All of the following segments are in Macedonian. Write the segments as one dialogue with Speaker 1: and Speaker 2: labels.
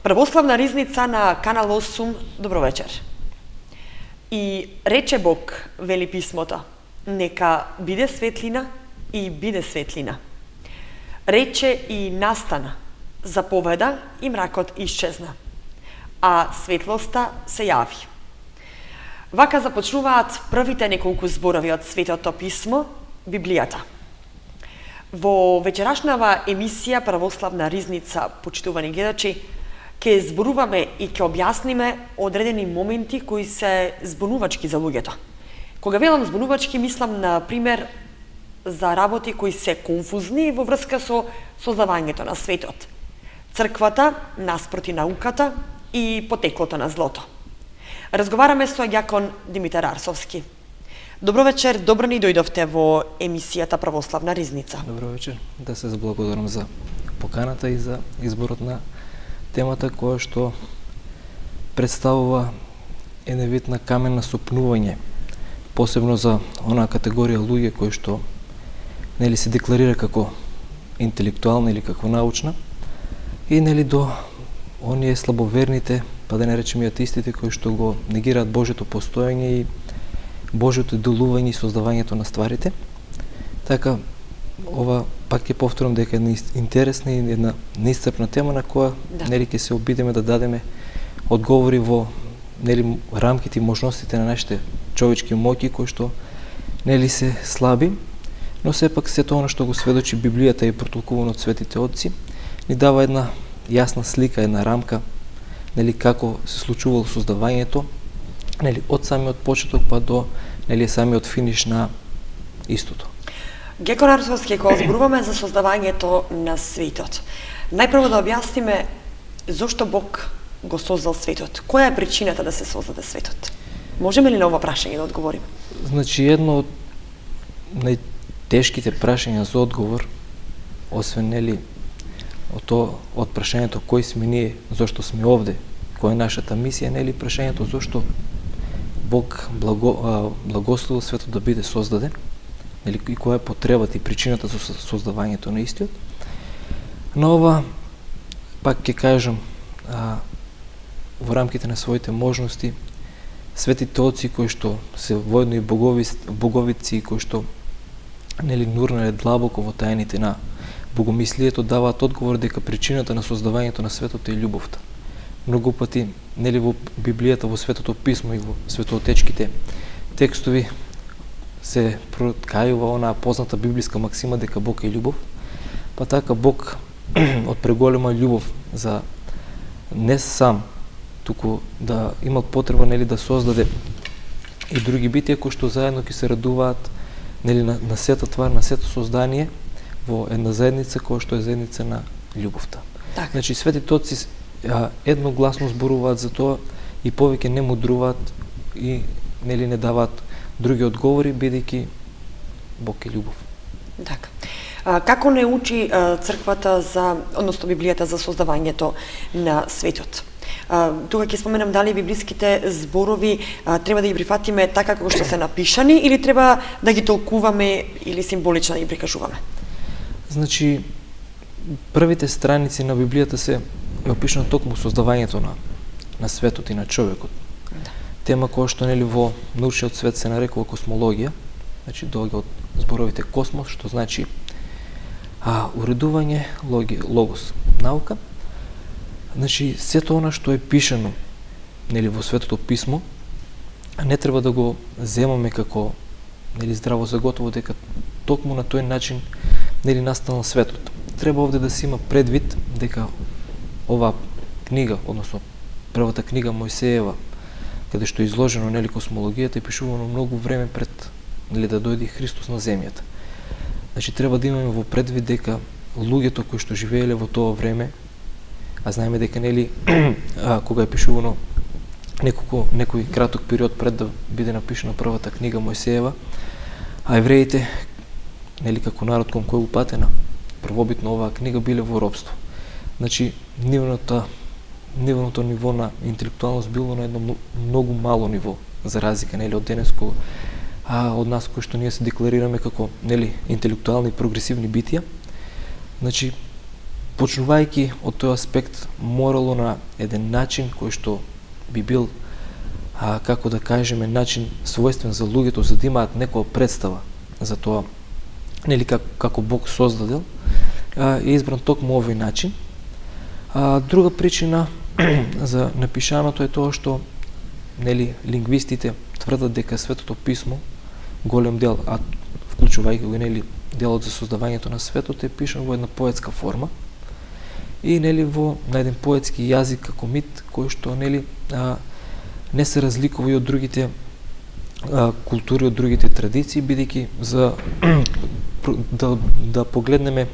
Speaker 1: Православна ризница на Канал 8, добро вечер. И рече Бог, вели писмото, нека биде светлина и биде светлина. Рече и настана, заповеда и мракот исчезна, а светлоста се јави. Вака започнуваат првите неколку зборови од Светото писмо, Библијата. Во вечерашнава емисија Православна ризница, почитувани гледачи, ќе зборуваме и ќе објасниме одредени моменти кои се збунувачки за луѓето. Кога велам збунувачки, мислам на пример за работи кои се конфузни во врска со создавањето на светот, црквата наспроти науката и потеклото на злото. Разговараме со ѓакон Димитар Арсовски. Добро вечер, добро ни дојдовте во емисијата Православна ризница.
Speaker 2: Добро вечер, да се заблагодарам за поканата и за изборот на темата која што представува еден вид на камен на сопнување, посебно за онаа категорија луѓе кои што нели се декларира како интелектуална или како научна и нели до оние слабоверните, па да не речеме атеистите кои што го негираат Божјото постоење и Божјото делување и создавањето на стварите. Така, ова пак ќе повторам дека е една интересна и една неисцрпна тема на која нели ќе се обидеме да дадеме одговори во нели рамките и можностите на нашите човечки моќи кои што нели се слаби, но сепак сето она што го сведочи Библијата и протолкувано од светите отци ни дава една јасна слика, една рамка нели како се случувало создавањето, нели од самиот почеток па до нели самиот финиш на истото.
Speaker 1: Ѓакон Арсовски, кога зборуваме за создавањето на светот, најпрво да објасниме зошто Бог го создал светот. Која е причината да се создаде светот? Можеме ли на ова прашање да одговориме?
Speaker 2: Значи, едно од најтешките прашања за одговор, освен нели од прашањето кој сме ние, зошто сме овде, која е нашата мисија, нели прашањето зошто Бог благословил светот да биде создаден, нели и која е потребата и причината за создавањето на истиот. Но ова пак ќе кажам во рамките на своите можности, светите отци кои што се воедно и боговици кои што нели нурнале длабоко во тајните на богомислието, даваат одговор дека причината на создавањето на светот е љубовта. Многу пати нели во Библијата, во Светото писмо и во светоотечките текстови се проткајува онаа позната библиска максима дека Бог е љубов, па така Бог од преголема љубов за не сам, туку да имал потреба нели да создаде и други битија кои што заедно ќе се радуваат нели на сета твар, на сето создание во една заедница која што е заедница на љубовта.
Speaker 1: Так.
Speaker 2: Значи светите отци едногласно зборуваат за тоа и повеќе не мудруваат и нели не даваат други одговори, бидејќи Бог е љубов.
Speaker 1: Така. Како не учи црквата за, односно Библијата за создавањето на светот? Тука ќе споменам дали библиските зборови треба да ги прифатиме така како што се напишани или треба да ги толкуваме или символично да ги прикажуваме?
Speaker 2: Значи, првите страници на Библијата се опишано токму создавањето на светот и на човекот. Да. Тема која што нели во научниот свет се нарекува космологија, значи доаѓа од зборовите космос, што значи уредување, логос, наука. Значи сето она што е пишано нели во Светото писмо, не треба да го земаме како нели здраво за готово дека токму на тој начин нели настанал светот. Треба овде да се има предвид дека оваа книга, односно првата книга Мојсеева, каде што е изложено нели космологијата, е пишувано многу време пред нели да дојде Христос на земјата. Значи треба да имаме во предвид дека луѓето кои што живееле во тоа време, а знаеме дека нели кога е пишувано некој краток период пред да биде напишана првата книга Мојсеева, а евреите нели како народ кон кој упатена првобитно оваа книга биле во робство. Значи нивното ниво на интелектуалност било на едно многу мало ниво, за разлика нели од денеско, од нас кои што ние се декларираме како нели интелектуални и прогресивни битија. Значи почнувајќи од тој аспект морало на еден начин кој што би бил како да кажеме начин својствен за луѓето за да имаат некоја представа за тоа нели како Бог создадел, е избран токму овој начин. Друга причина за напишаното е тоа што нели лингвистите тврдат дека Светото писмо голем дел, вклучувајќи го нели делот за создавањето на светот, е пишан во една поетска форма и нели на еден поетски јазик како мит кој што нели не се разликува и од другите култури, од другите традиции, бидејќи за да погледнеме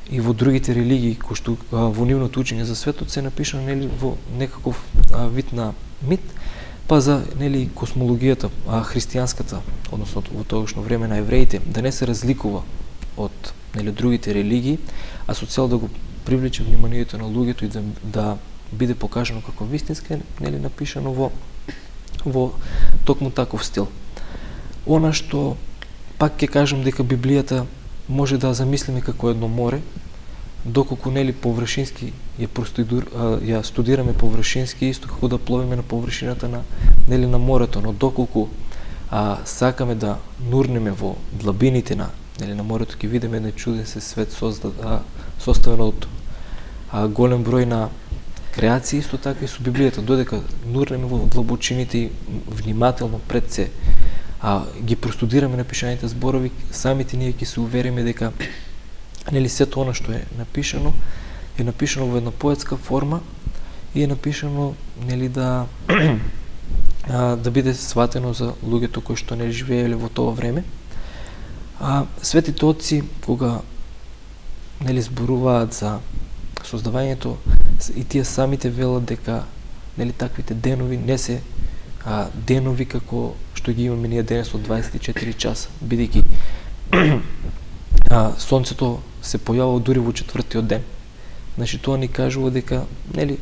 Speaker 2: и во другите религии кои што во нивното учење за светот се напишано нели во некаков вид на мит, па за нели космологијата христијанската, односно во тогашно време на евреите, да не се разликува од нели другите религии, а со цел да го привлече вниманието на луѓето и да биде покажано како вистинска, нели напишано во токму таков стил. Она што пак ќе кажам дека Библијата може да замислиме како едно море, доколку нели површински ја студираме површински, исто како да пловиме на површината на морето, но доколку сакаме да нурнеме во длабините на морето, ќе видиме еден чуден се свет составен од голем број на креации, исто така и со Библијата, додека нурнеме во длабочините и внимателно пред се ги простудираме напишаните зборови, самите ние ќе се увериме дека нели сето она што е напишано во една поетска форма и е напишано нели да биде сватено за луѓето кои што не живееле во тоа време. Светите отци кога нели зборуваат за создавањето, и тие самите велат дека нели таквите денови не се денови како што ги имаме ние денес од 24 часа, бидејќи сонцето се појавува дури во четвртиот ден. Значи тоа ни кажува дека нели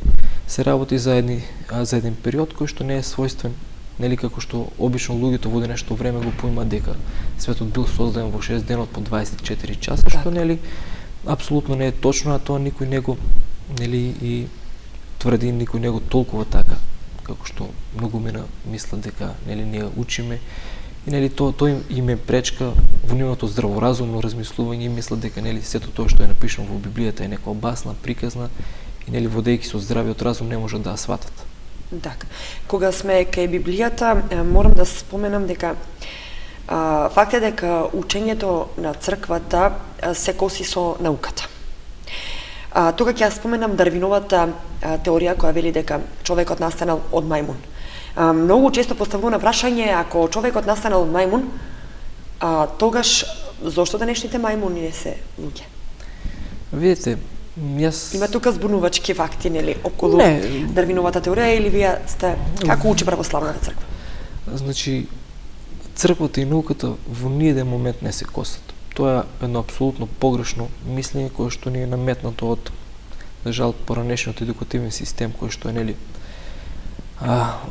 Speaker 2: се работи за еден период кој што не е својствен, нели како што обично луѓето во денешното време го поимаат дека светот бил создаден во 6 денот по 24 часа, што нели апсолутно не е точно, а тоа никој не го нели и тврди, никој не го толкува така како што многумина мислат дека нели ние учиме и нели тоа им е пречка во нивното здраворазумно размислување и мислат дека нели сето тоа што е напишано во Библијата е некоја басна, приказна и нели водејќи со здравиот разум не можат да ја сватат.
Speaker 1: Така. Кога сме кај Библијата, морам да споменам дека факт е дека учењето на црквата се коси со науката. Тука ќе ја споменам Дарвиновата теорија која вели дека човекот настанал од мајмун. Многу често поставувано прашање, ако човекот настанал од мајмун, тогаш зошто денешните мајмуни не се луѓе?
Speaker 2: Видите, јас...
Speaker 1: Има тука збунувачки факти, нели, околу Дарвиновата теорија, или вие сте, како учи православната црква?
Speaker 2: Значи, црквата и науката во ниеден момент не се косат. Тоа е едно апсолутно погрешно мислење кое што ни е наметнато од, за жал, поранешниот едукативен систем кој што е нели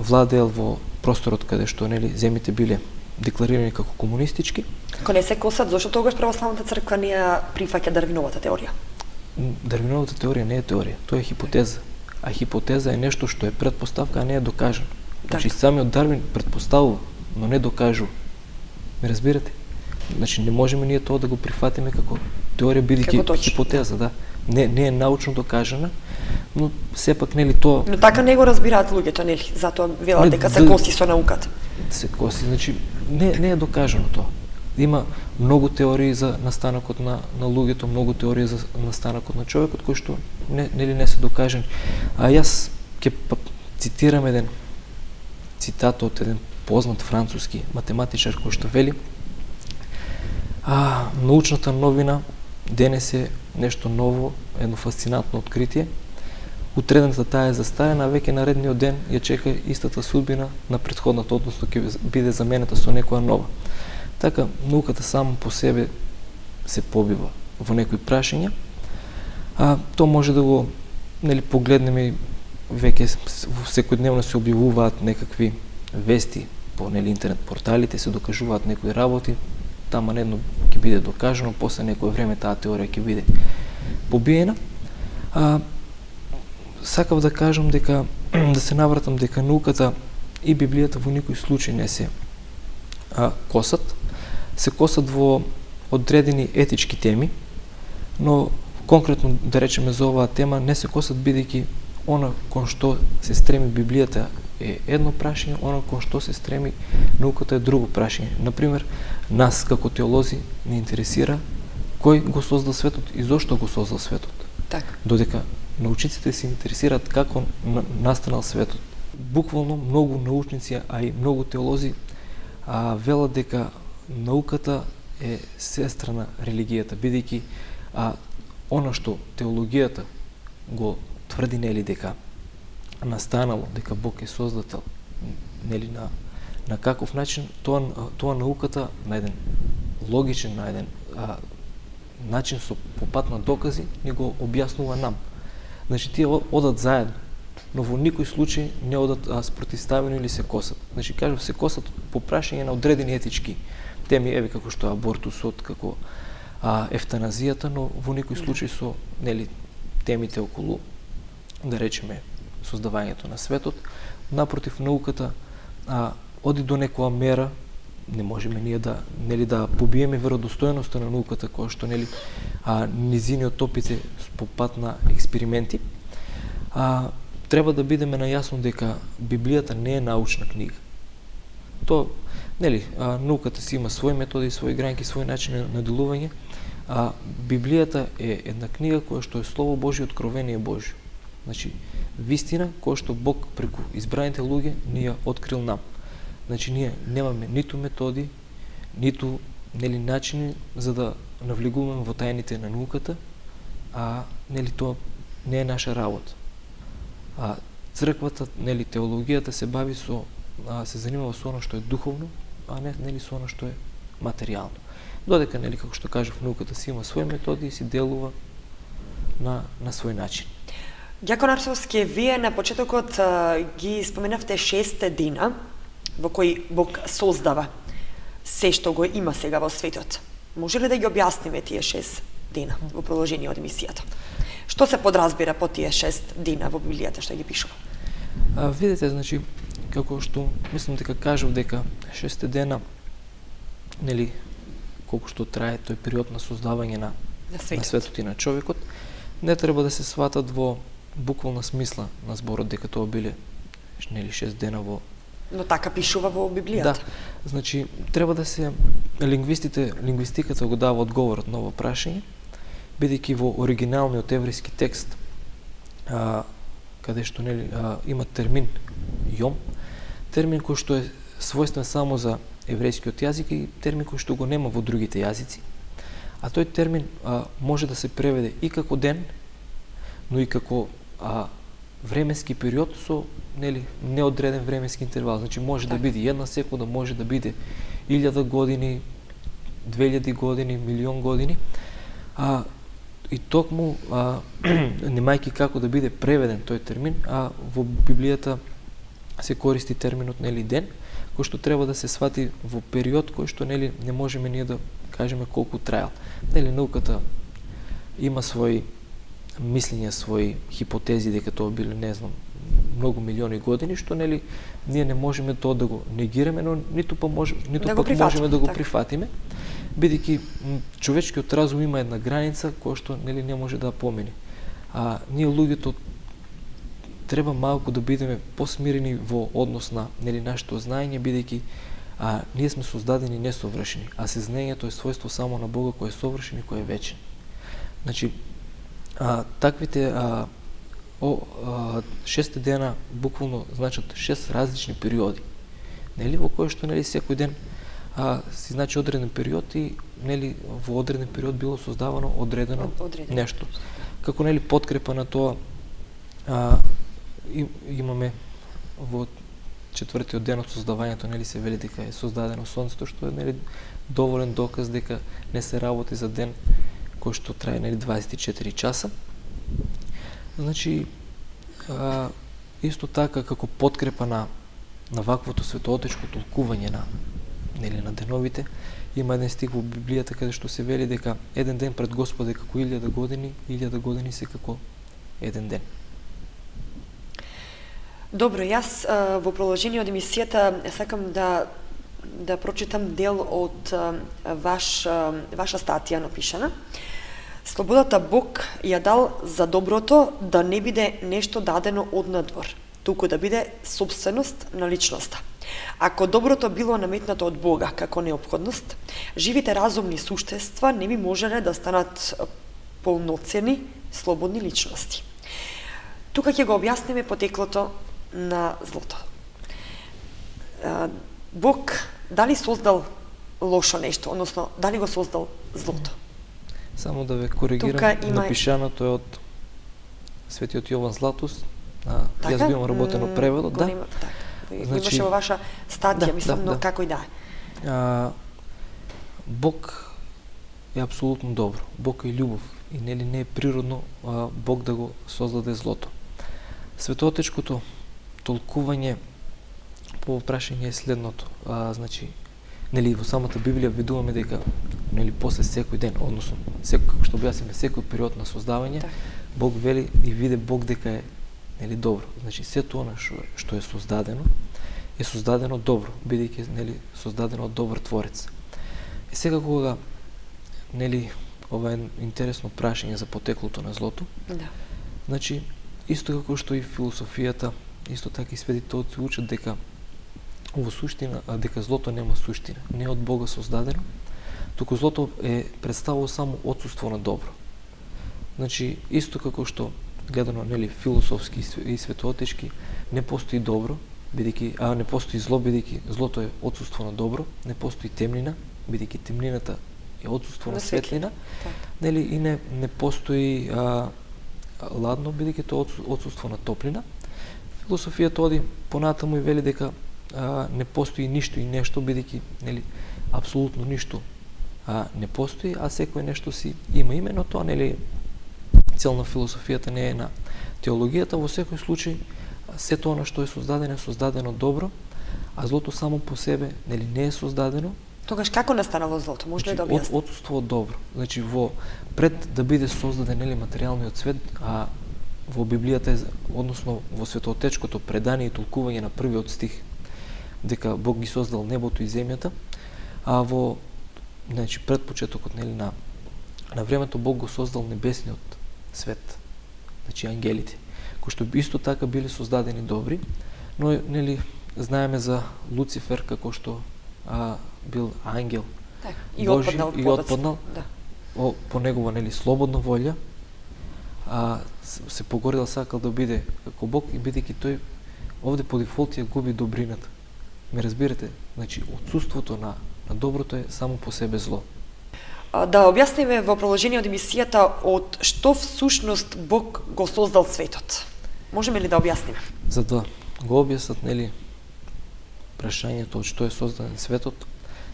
Speaker 2: владеел во просторот каде што нели земите биле декларирани како комунистички.
Speaker 1: Ако не се косат, зашто тогаш православната црква не ја прифаќа Дарвиновата теорија?
Speaker 2: Дарвиновата теорија не е теорија, тоа е хипотеза. А хипотеза е нешто што е претпоставка, а не е докажано. Значи самиот Дарвин претпоставува, но не докажува. Ме разбирате? Значи не можеме ние тоа да го прифатиме како теорија, бидејќи хипотеза, да. Не е научно докажана, но сепак нели тоа...
Speaker 1: Но така не го разбираат луѓето, нели? Затоа велат дека се коси со науката.
Speaker 2: Се коси, значи не е докажано тоа. Има многу теории за настанокот на луѓето, многу теории за настанокот на човекот кои што не се докажани. А јас ќе цитирам еден цитат од еден познат француски математичар кој што вели: научната новина денес е нешто ново, едно фасцинатно откритие. Утредната таа е застарена, а веќе наредниот ден ја чека истата судбина на претходната, односно ќе биде заменета со некоја нова. Така, науката само по себе се побива во некои прашања, тоа може да го нели погледнеме и веќе секојдневно се објавуваат некакви вести по нели интернет порталите, се докажуваат некои работи, тама недно ќе биде докажано, после некој време таа теорија ќе биде побиена. Сакав да кажам дека да се навратам дека науката и Библијата во никој случај не се косат. Се косат во одредени етички теми, но конкретно да речеме за оваа тема не се косат, бидејќи она кон што се стреми Библијата е едно прашање, она кон што се стреми науката е друго прашање. Например, нас како теолози не интересира кој го создал светот и зошто го создал светот.
Speaker 1: Така.
Speaker 2: Додека научниците се интересираат како настанал светот. Буквално многу научници, а и многу теолози велат дека науката е сестра на религијата, бидејќи она што теологијата го тврди, нели, дека настанало, дека Бог е создател, нели, на каков начин, тоа науката на еден логичен, на еден начин со попат на докази ни го објаснува нам. Значи тие одат заедно, но во никој случај не одат спротивставено или се косат. Значи кажав, се косат по прашање на одредени етички теми, еве како што абортусот, како ефтаназијата, но во никој случај со, нели, темите околу, да речеме, создавањето на светот. Напротив, науката оди до некоја мера, не можеме ние да, нели, да побиеме веродостојноста на науката, која што, нели, низиниот опит е по пат на експерименти. Треба да бидеме најасно дека Библијата не е научна книга. То, нели, науката си има своји методи, своји граници, свој начин на делување. Библијата е една книга која што е Слово Божје, откровение Божје. Значи, вистина која што Бог преку избраните луѓе ни ја открил нам. Значи, ние немаме ниту методи, ниту, нели, начини за да навлегуваме во тајните на науката, нели, тоа не е наша работа. Црквата, нели, теологијата се бави со, се занимава со оно што е духовно, а не, нели, со оно што е материјално. Додека, нели, како што кажав, науката си има своји методи и си делува на свој начин.
Speaker 1: Ѓакон Арсовски, вие на почетокот ги споменавте 6 дена во кои Бог создава се што го има сега во светот. Може ли да ги објасниме тие 6 дена во продолжение од емисијата? Што се подразбира по тие 6 дена во Библијата што ги пишува?
Speaker 2: Видите, значи, како што мислам дека кажав дека 6 дена, нели, колку што трае тој период на создавање на светот и на човекот, не треба да се сватат во буквална смисла на зборот дека тоа биле, нели, 6 дена во...
Speaker 1: Но така пишува во Библијата.
Speaker 2: Да, значи, треба да се... Лингвистиката го дава одговорот на ова прашање, бидејќи во оригиналниот еврејски текст, каде што, нели, има термин јом, термин кој што е својствен само за еврејскиот јазик и термин кој што го нема во другите јазици. А тој термин може да се преведе и како ден, но и како временски период со, нели, неодреден временски интервал. Значи може да биде 1 секунда, може да биде 1000 години, 2000 години, милион години. И токму, немајки како да биде преведен тој термин, во Библијата се користи терминот, нели, ден, кој што треба да се свати во период кој што, нели, не можеме ние да кажеме колку траел. Нели, науката има своји мислења, своји хипотези дека тоа биле, не знам, многу милиони години, што, нели, ние не можеме тоа да го негираме, но ниту пак можеме да го прифатиме, бидејќи човечкиот разум има една граница која што, нели, не може да помени. Ние луѓето треба малку да бидеме посмирени во однос на, нели, нашето знаење, бидејќи ние сме создадени несовршени, а сезнањето е својство само на Бога кој е совршен и кој е вечен. Значи, таквите 6 дена буквално значат 6 различни периоди, нели, во кои што, нели, секој ден си значи одреден период и, нели, во одреден период било создавано одредено нешто. Како, нели, подкрепа на тоа имаме во 4-тиот ден од создавањето, нели, се вели дека е создадено сонцето, што е, нели, доволен доказ дека не се работи за ден кој што трае, нели, 24 часа. Значи, исто така како подкрепа на ваквото светоотечко толкување нели на деновите. Има еден стих во Библијата каде што се вели дека еден ден пред Господ е како 1000 години, 1000 години се како еден ден.
Speaker 1: Добро, јас во продолжение од емисијата сакам да прочитам дел од ваша статија напишана. Слободата Бог ја дал за доброто да не биде нешто дадено од надвор, туку да биде собственост на личноста. Ако доброто било наметнато од Бога како неопходност, живите разумни суштества не би можеле да станат полноценни, слободни личности. Тука ќе го објасниме потеклото на злото. Бог дали создал лошо нешто, односно дали го создал злото?
Speaker 2: Само да ве коригирам, напишаното е од Светиот Јован Златус. Јас би имам работено преводот, да.
Speaker 1: Значи, имаше во ваша статија, мислам, но како и да е.
Speaker 2: Бог е апсолутно добро. Бог е љубов и нели не е природно Бог да го создаде злото. Светоотечкото толкување по прашање е следното. Значи, нели во самата Библија видуваме дека нели после секој ден, односно како што објасниме секој период на создавање, Бог вели и виде Бог дека е нели добро. Значи сето она што е создадено добро, бидејќи нели создадено од добар творец. И сега кога нели ова е интересно прашање за потеклото на злото.
Speaker 1: Да.
Speaker 2: Значи исто како што и философијата, исто така и светите отци учат дека во суштина, дека злото нема суштина, не од Бога создадено, туку злото е представува само отсуство на добро. Значи исто како што гледано нели философски и светоотечки не постои добро, бидејќи не постои зло, бидејќи злото е отсуство на добро, не постои темнина, бидејќи темнината е отсуство на светлина, нели и не постои ладно, бидејќи тоа е отсуство на топлина. Философијата оди понатаму и вели дека не постои ништо и нешто, бидејќи нели апсолутно ништо не постои, а секој нешто си има име, но тоа нели цел на философијата не е на теологијата. Во секој случај сето она што е создадено добро, а злото само по себе нели не е создадено.
Speaker 1: Тогаш како настанало злото? Може ли да објасни?
Speaker 2: Отсутство од добро. Значи пред да биде создаден нели материјалниот свет, во Библијата односно во светоотечкото предание и толкување на првиот стих дека Бог ги создал небото и земјата, во значи пред почетокот нели на времето Бог го создал небесниот свет, значи ангелите, кои што исто така биле создадени добри, но нели знаеме за Луцифер како што бил ангел
Speaker 1: и
Speaker 2: Божи и отпаднал по негова нели слободна волја, се погорил, сакал да биде како Бог и бидејќи тој овде по дефолт ја губи добрината. Ме разбирате? Значи отсуството на доброто е само по себе зло.
Speaker 1: Да објасниме во продолжение од емисијата од што всушност Бог го создал светот. Можеме ли да објасниме?
Speaker 2: За да го објаснат нели прашањето од што е создаден светот,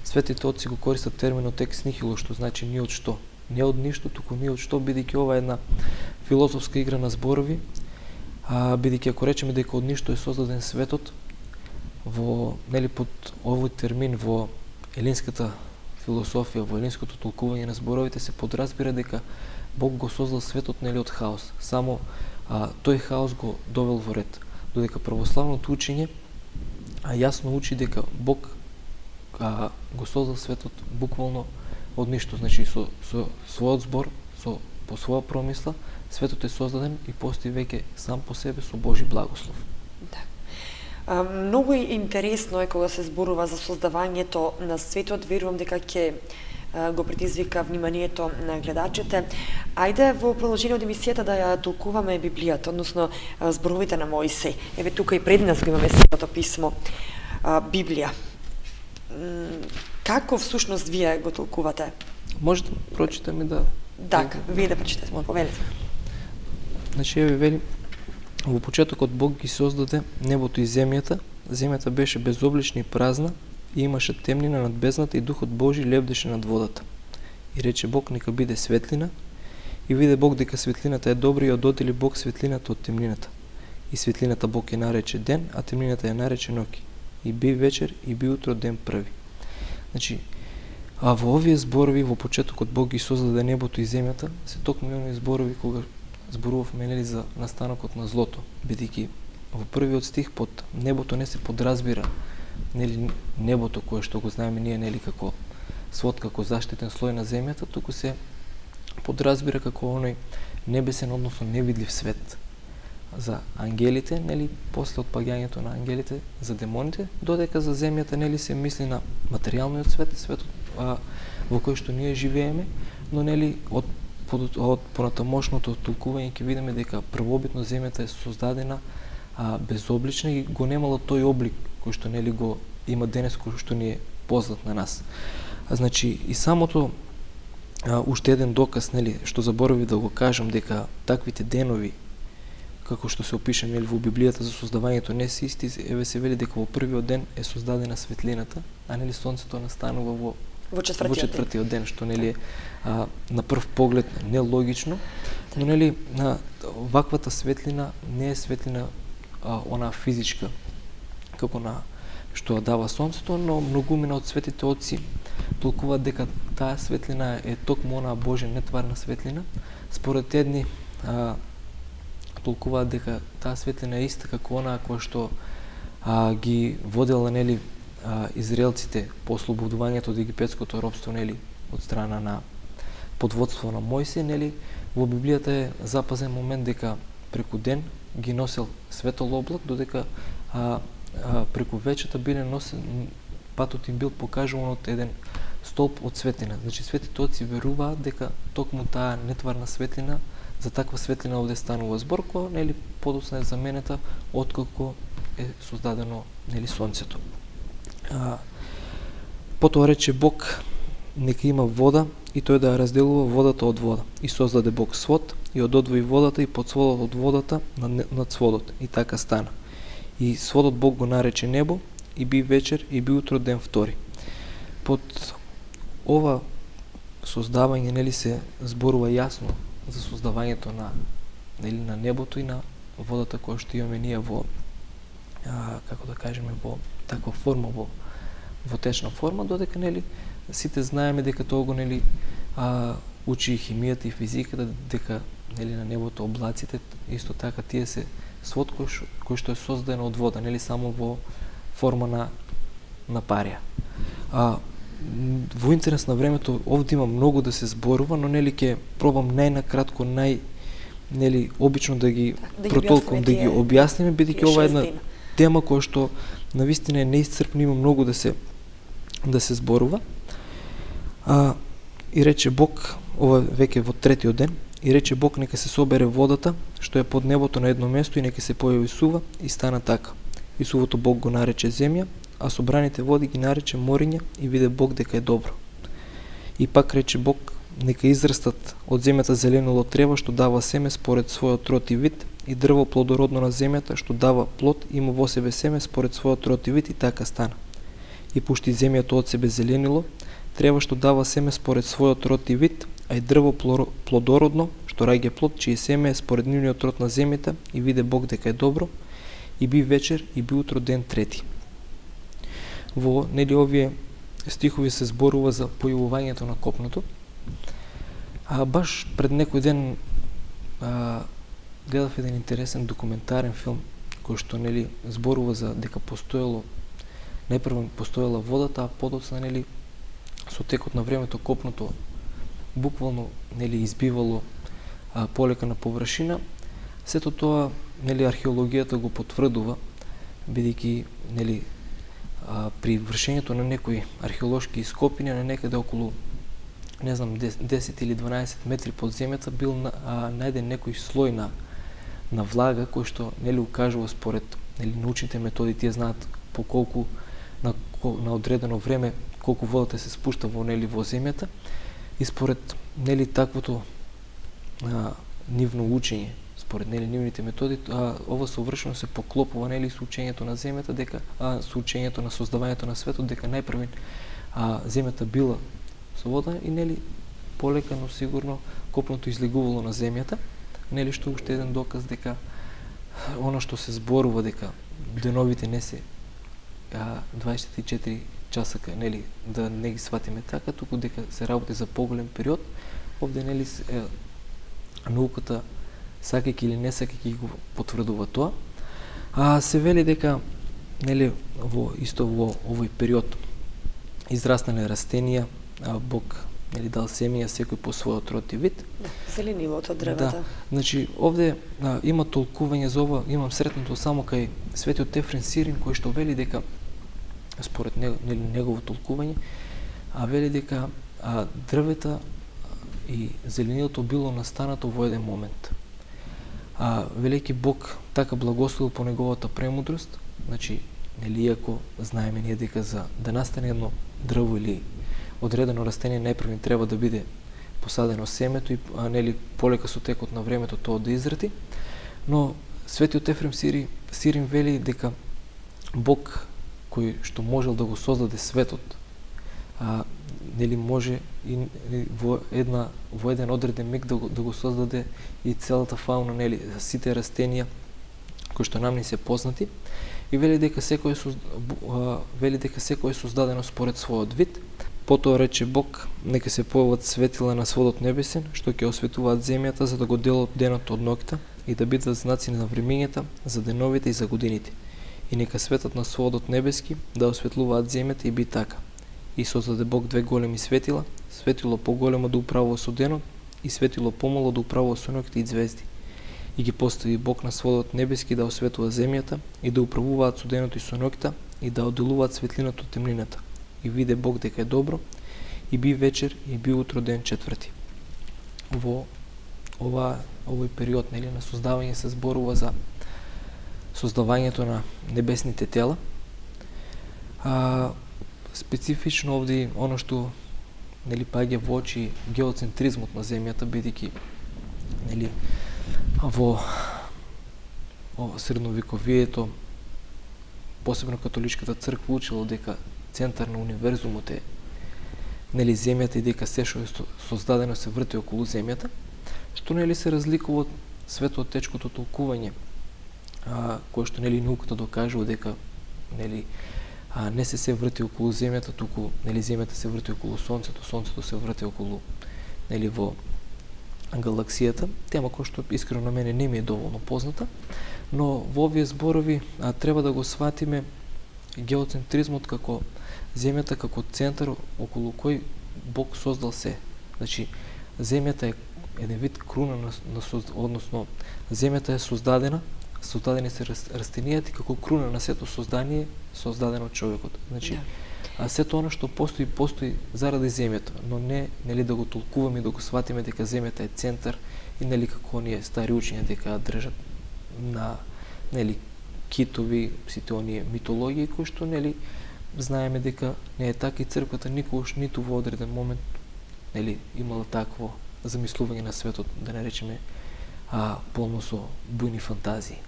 Speaker 2: светите отци го користат терминот екс нихило, што значи ни од што. Не од ништо, туку ни од што, бидејќи ова е една филозофска игра на зборови, бидејќи ако речеме дека од ништо е создаден светот, во нели под овој термин во елинската философија, во елинското толкување на зборовите се подразбира дека Бог го создал светот нели од хаос. Само тој хаос го довел во ред. Додека православното учење јасно учи дека Бог го создал светот буквално од ништо. Значи со својот збор, по своја промисла, светот е создаден и постои веќе сам по себе со Божи благослов.
Speaker 1: Да. Многу интересно е кога се зборува за создавањето на светот. Верувам дека ќе го предизвика вниманието на гледачите. Ајде во продолжение од емисијата да ја толкуваме Библијата, односно зборовите на Моисеј. Еве тука и пред нас го имаме Светото писмо, Библија. Како всушност вие го толкувате?
Speaker 2: Може да прочитаме да...
Speaker 1: Така, вие да прочитате, повелите.
Speaker 2: Значи, еве вели, во почетокот Бог ги создаде небото и земјата. Земјата беше безоблична и празна и имаше темнина над бездната и Духот Божи лебдеше над водата. И рече Бог, нека биде светлина. И виде Бог дека светлината е добра и оддели Бог светлината од темнината. И светлината Бог ја нарече ден, а темнината ја нарече ноќ. И би вечер и би утро ден први. Значи, а во овие зборови во почетокот Бог ги создаде небото и земјата, се токму оние зборови кога зборувавме нели за настанокот на злото, бидејќи во првиот стих под небото не се подразбира нели небото кое што го знаеме ние нели како свод, како заштитен слој на земјата, туку се подразбира како оној небесен, односно невидлив свет за ангелите, нели после отпаѓањето на ангелите за демоните, додека за земјата нели се мисли на материјалниот свет, светот во кој што ние живееме, но нели од понатамошното толкување ќе видиме дека првобитно земјата е создадена безоблична и го немала тој облик кој што нели го има денес, кој што ни е познат на нас. Значи и самото уште еден доказ нели што заборавив да го кажам дека таквите денови како што се опиша нели во Библијата за создавањето не се исти, еве се вели дека во првиот ден е создадена светлината, а нели сонцето настанува во четвртиот ден, што нели е на прв поглед нелогично, но нели на ваквата светлина не е светлина она физичка како на што ја дава сонцето, но многумина од светите отци толкуваат дека таа светлина е токму онаа Божја нетварна светлина. Според едни толкуваат дека таа светлина е иста како онаа која што ги водела нели израелците по ослободувањето од египетското робство нели од страна на подводство на Мојсија, нели во Библијата е запазен момент дека преку ден ги носел светол облак, додека преку вечата биле носен, патот им бил покажуван од еден столб од светлина. Значи светите отци веруваат дека токму таа нетварна светлина, за таква светлина овде станува збор, која нели подоцна е заменета откако е создадено нели сонцето. Потоа рече Бог нека има вода и тој да ја разделува водата од вода. И создаде Бог свод и одвои водата и подсводот од водата над сводот. И така стана. И сводот Бог го нарече небо и би вечер и би утро ден втори. Под ова создавање нели се зборува јасно за создавањето на нели на небото и на водата која што имаме ние во како да кажеме во таква форма, во течна форма, додека нели сите знаеме дека тоа го нели учи и химијата и физиката, дека нели на небото облаците исто така тие се свод кој што е создаден од вода, нели само во форма на парија. Во интерес на времето овде има многу да се зборува, но нели ќе пробам најнакратко, нели обично да ги протолкувам, да ги објасниме, бидејќи ова е една тема која што навистина е неисцрпна, има многу да се зборува. И рече Бог, ова веќе во третиот ден, и рече Бог нека се собере водата што е под небото на едно место и нека се појави сува, и стана така. И сувото Бог го нарече земја, а собраните води ги нарече мориња, и виде Бог дека е добро. И пак рече Бог нека израстат од земјата зеленоло трева што дава семе според својот род и вид, и дрво плодородно на земјата што дава плод има во себе семе според својот род и вид, и така стана. И пушти земјата од себе зеленило трева што дава семе според својот род и вид, а и дрво плодородно што раѓа плод чие семе е според нивниот род на земјата, и виде Бог дека е добро. И би вечер и би утро ден трети. Во нели овие стихови се зборува за појавувањето на копното. Баш пред некој ден гледав еден интересен документарен филм кој што нели зборува за дека најпрво постоела водата, а подоцна нели со текот на времето копното буквално нели избивало полека на површина. Сето тоа нели археологијата го потврдува, бидејќи нели при вршењето на некои археолошки ископини на некаде околу 10 или 12 метри под земјата бил најден некој слој на влага кој што нели укажува според нели научните методи, тие знаат по колку на одредено време колку водата се спушта во земјата, и според нели таквото нивно учење, според нели нивните методи, ова совршено се поклопува нели со учењето на земјата, дека со учењето на создавањето на светот, дека најпрво земјата била со вода и нели полека но сигурно копното излегувало на земјата, нели што уште еден доказ дека она што се зборува дека деновите не се 24 часака, нели, да не ги сватиме така, туку дека се работи за поголем период. Овде, нели, науката, сакајќи или не сакајќи, го потврдува тоа. А се вели дека, нели, во овој период израснале растенија, Бог, нели, дал семеја секој по својот род и вид.
Speaker 1: Зеленилото, дрвата.
Speaker 2: Да, значи овде има толкување за ова, имам сретнато само кај Светиот Ефрем Сирин, кој што вели дека, според негово толкување, вели дека дрвета и зеленилото било настанато во еден момент. Велики Бог така благословил по неговата премудрост, значи, нели, иако знаеме ние дека за да настане едно дрво или одредено растение најпрво треба да биде посадено семето и нели полека со текот на времето тоа да израти, но Светиот Ефрем Сирин вели дека Бог кој што можел да го создаде светот, нели може и во еден одреден миг да го создаде и целата фауна, нели, сите растенија кои што нам ни се познати, и вели дека секој е создадено според својот вид. Потоа рече Бог, нека се појават светила на сводот небесен, што ќе осветуваат земјата за да го делат денот од ноќта и да бидат знаци на времењата за деновите и за годините. И нека светот на сводот небески да осветлуваат земјата и би така. И создаде Бог две големи светила, светило поголемо да управува со денот и светило помало да управува со ноќта и звезди. И ги постави Бог на сводот небески да осветува земјата и да управуваат со денот и со ноќта и да одделуваат светлината од темнината. И виде Бог дека е добро, и би вечер, и би утро ден четврти. Во овој период, нели, на создавање се зборува за создавањето на небесните тела. Специфично овде оно што, нели, паѓа во очи геоцентризмот на земјата, бидејќи, нели, во средновековието, посебно католичката црква учила дека центар на универзумот е, нели, земјата и дека се што е создадено се врти околу земјата, што, нели, се разликува од светоотечкото толкување, кое што, нели, науката докажува дека, нели, не се врти околу земјата, туку, нели, земјата се врти околу сонцето, сонцето се врти околу, нели, во галаксијата, тема која што искрено на мене не ми е доволно позната, но во овие зборови треба да го сватиме геоцентризмот како земјата како центар околу кој Бог создал се. Значи, земјата е еден вид круна односно земјата е создадени се растенијата и како круна на сето создание создадено човекот. Значи, сето оно што постои заради земјата, но не, нели, да го толкуваме и да го сватиме дека земјата е центар и, нели, како оние стари учења дека држат на, нели, китови, сите оние митологии кои што, нели, знаеме дека не е така и црквата никогаш ниту во одреден момент, нели, имала такво замислување на светот, да не речеме полно со бујни фантазии.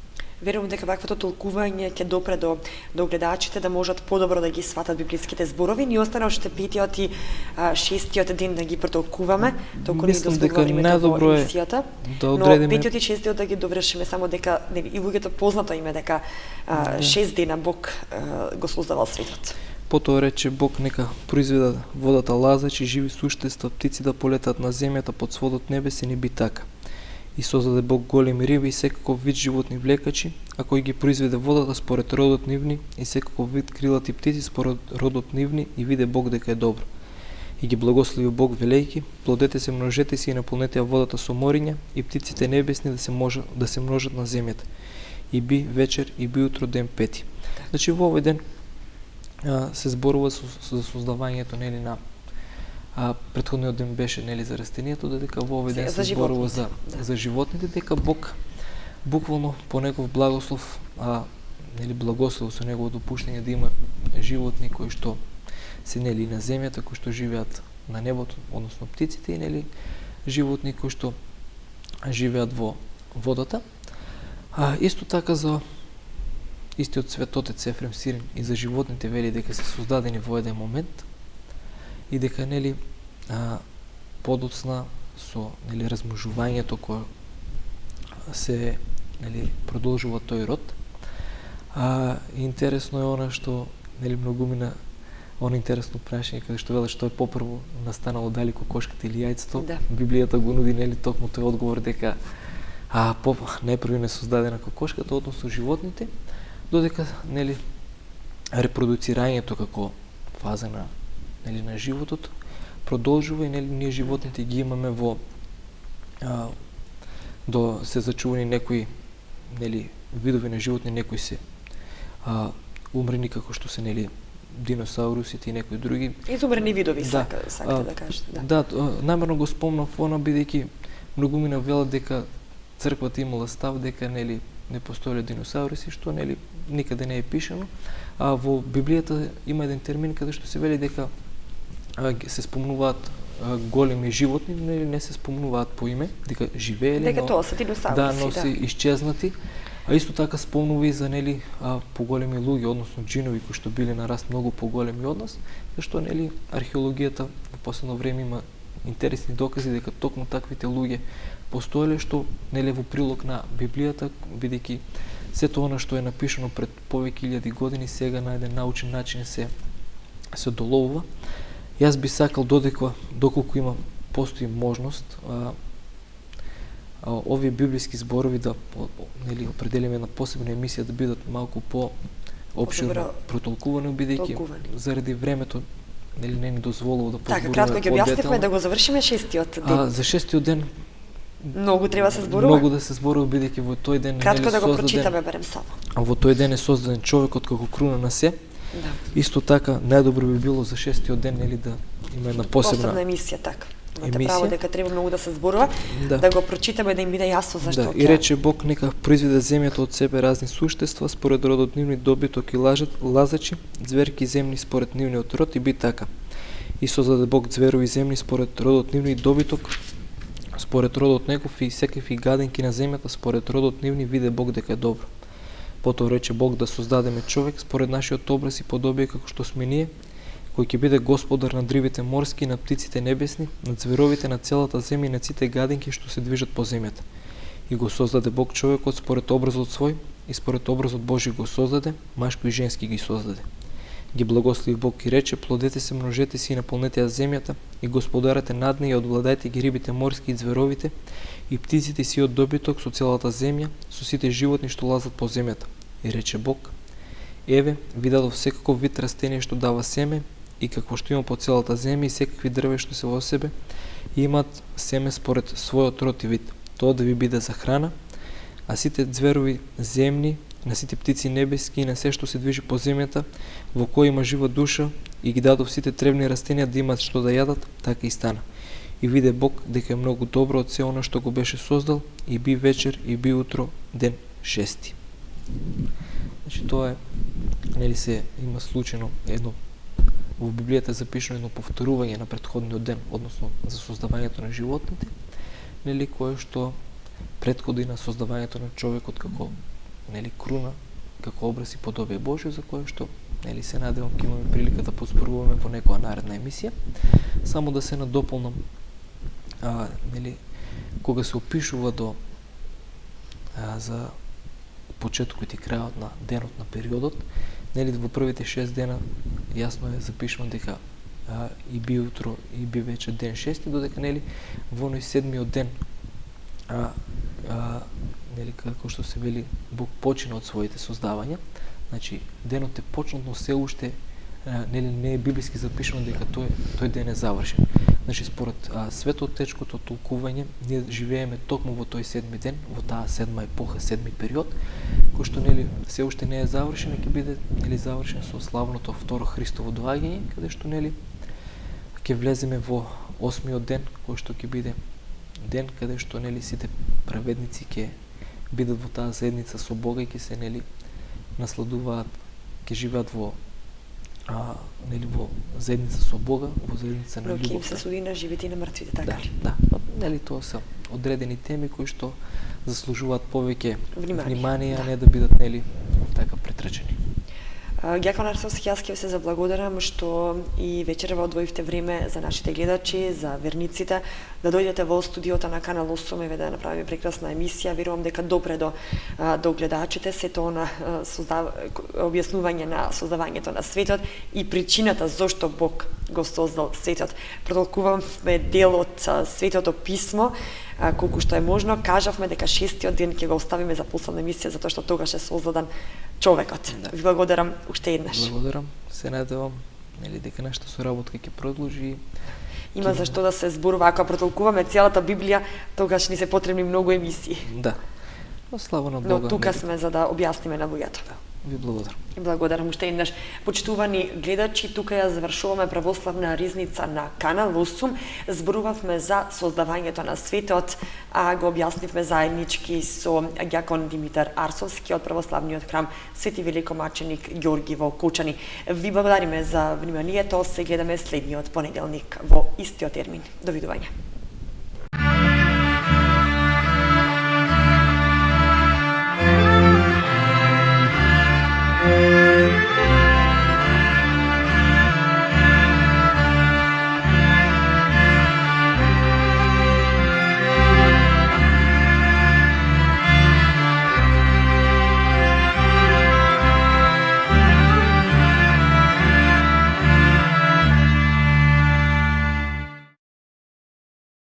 Speaker 1: Верувам дека ваквото толкување ќе допре до гледачите да можат подобро да ги сватат библиските зборови. Ни остана уште петиот и шестиот ден да ги протолкуваме, толку ни дозволува времето во емисијата. Но петиот и шестиот да ги довршиме, само дека и луѓето познато име дека 6 дена Бог го создавал светот.
Speaker 2: Потоа рече Бог, нека произведа водата лазачи, живи суштества, птици да полетат на земјата под сводот небесен и би така. И создаде Бог големи риби и секаков вид животни влекачи, а кој ги произведе водата според родот нивни и секаков вид крилати птици според родот нивни и виде Бог дека е добро. И ги благослови Бог велејки, плодете се, множете се и наполнете ја водата со мориња и птиците небесни да се множат на земјата. И би вечер и би утро ден пети. Значи во овој ден се зборува за создавањето, нели, на претходниот ден беше, нели, за растенијата, додека во овој ден се зборува за животните, дека Бог буквално по негов благослов, нели, благослов со негово допуштање да има животни кои што се, нели, на земјата, кои што живеат на небото, односно птиците, и, нели, животни кои што живеат во водата. Исто така за истиот светотец Ефрем Сирин и за животните вели дека се создадени во еден момент и дека, нели, подоцна со, нели, размножувањето кое се, нели, продолжува тој род. Интересно е она што, нели, многумина оно интересно прашање каде што велат што е попрво настанало дали кокошката или јајцето.
Speaker 1: Да.
Speaker 2: Библијата го нуди нели токму тој одговор дека најпрво не создадена кокошката, односно животните, додека нели репродуцирањето како фаза на животот продолжува и нели ние животните ги имаме во до се зачувани некои нели видови на животни, некои се умрени како што се нели диносаурусите и некои други.
Speaker 1: Изумрени видови,
Speaker 2: Да.
Speaker 1: сакате да кажете.
Speaker 2: Да, намерно го спомнав она бидејќи многумина велат дека црквата имала став дека нели не постоеле диносауруси, што нели никаде не е пишано, а во Библијата има еден термин каде што се вели дека се спомнуваат големи животни, нели не се спомнуваат по име, дека живееле,
Speaker 1: Дека тоа се диносауруси,
Speaker 2: да, но се исчезнати. А исто така спомнува и за нели поголеми луѓе, односно џинови кои што биле на раст многу поголеми од нас, зашто нели археологијата во последно време има интересни докази дека токму таквите луѓе постоеле, што нели во прилог на Библијата, бидејќи сето она што е напишано пред повеќе илјади години сега на еден научен начин се доловува. Јас би сакал доколку има постои можност овие библиски зборови да нели определиме на посебна емисија да бидат малку по опширно протолкувани, бидејќи заради времето нели не ни дозволува да
Speaker 1: Така,
Speaker 2: позборуваме
Speaker 1: кратко ги објаснивме
Speaker 2: подетално.
Speaker 1: да го завршиме шестиот ден.
Speaker 2: За шестиот ден
Speaker 1: Многу треба да се зборува.
Speaker 2: многу да се зборува, бидејќи во тој ден
Speaker 1: Кратко да го
Speaker 2: создаден-
Speaker 1: прочитаме барем само.
Speaker 2: во тој ден е создаден човекот како круна на се.
Speaker 1: Да.
Speaker 2: Исто така најдобро би било за шестиот ден нели да има една посебна
Speaker 1: емисија, така. Имате
Speaker 2: емисија.
Speaker 1: право дека треба многу да се зборува, да го прочитаме да им биде јасно зашто.
Speaker 2: Да, и рече Бог нека произведе земјата од себе разни суштества според родот нивни, добиток и лазачи, ѕверки земни според нивниот род и би така. И создаде Бог ѕверови земни според родот нивни и добиток според родот негов и секакви гадинки на земјата според родот нивни, виде Бог дека е добро. Потоа рече Бог да создадеме човек според нашиот образ и подобие како што сме ние, кој ќе биде господар на дрибите морски, на птиците небесни, на ѕверовите на целата земја и на сите гадинки што се движат по земјата. И го создаде Бог човекот според образот свој и според образот Божи го создаде, машко и женски ги создаде. Ги благослови Бог и рече: плодете се, множете се и наполнете ја земјата и господарете над неја и одвладајте ги рибите морски и ձверовите и птиците си од добиток со целата земја, со сите животни што лазат по земјата. И рече Бог: еве, ви дадов секаков вид растение што дава семе и какво што има по целата земја и секакви дрве што се во себе и имаат семе според својот род и вид. Тоа да ви биде за храна, а сите ձверови земни, на сите птици небески и на се што се движи по земјата, во кој има жива душа, и ги дадов сите тревни растенија да имаат што да јадат, така и стана. И виде Бог дека е многу добро од се она што го беше создал, и би вечер и би утро, ден шести. Значи тоа е, нели се има случајно едно во Библијата е запишано едно повторување на претходниот ден, односно за создавањето на животните, нели кое што претходи на создавањето на човекот како нели круна, како образ и подобие Божјо, за кое што нели се надевам ќе имаме прилика да поспоруваме во некоја наредна емисија. Само да се надополнам, нели кога се опишува за почетокот и крајот на денот на периодот, нели во првите 6 дена јасно е запишано дека и би утро и би вечер ден шести, додека нели во оној седмиот ден нели како што се вели Бог почина од своите создавања. Значи денот е почнат, но се уште нели не е библиски запишано дека тој ден е завршен. Значи според светоотечкото толкување ние живееме токму во тој седми ден, во таа седма епоха, седми период, кој што нели се уште не е завршен, ќе биде нели завршен со славното второ Христово доаѓање, каде што нели ќе влеземе во осмиот ден, кој што ќе биде ден каде што нели сите праведници ќе бидат во таа заедница со Бога и ќе се нели насладуваат, ќе живеат во нели во заедница со Бога, во заедница на љубовта.
Speaker 1: Но ќе им се суди на живите и на мртвите, така ли?
Speaker 2: Да, нели тоа се одредени теми кои што заслужуваат повеќе внимание, а не да бидат нели така претрачени.
Speaker 1: Гјакон Арсовски, јас ќе се заблагодарам што и вечерва одвоивте време за нашите гледачи, за верниците, да дојдете во студиото на Канал 8 и да направиме прекрасна емисија. Верувам дека допре до гледачите сето на објаснување на создавањето на светот и причината зошто Бог го создал светот. Протолкувавме дел од Светото писмо, колку што е можно. Кажавме дека 6-тиот ден ќе го оставиме за последна емисија, затоа што тогаш е создаден човекот. Да. Ви благодарам уште еднаш.
Speaker 2: Благодарам. Се надевам дека нашата соработка ќе продолжи.
Speaker 1: Има зашто да се зборува. Ако протолкуваме целата Библија, тогаш ни се потребни многу емисии.
Speaker 2: Да. Но слава на Бога.
Speaker 1: Но тука сме за да објасниме на луѓето.
Speaker 2: Да. Ви благодарам.
Speaker 1: И благодарам уште еднаш. Почитувани гледачи, тука ја завршуваме православна ризница на Канал 8. Зборувавме за создавањето на светот, а го објаснивме заеднички со ѓакон Димитар Арсовски од православниот храм Свети великомаченик Ѓорги во Кучани. Ви благодариме за вниманието. Се гледаме следниот понеделник во истиот термин. Довидување.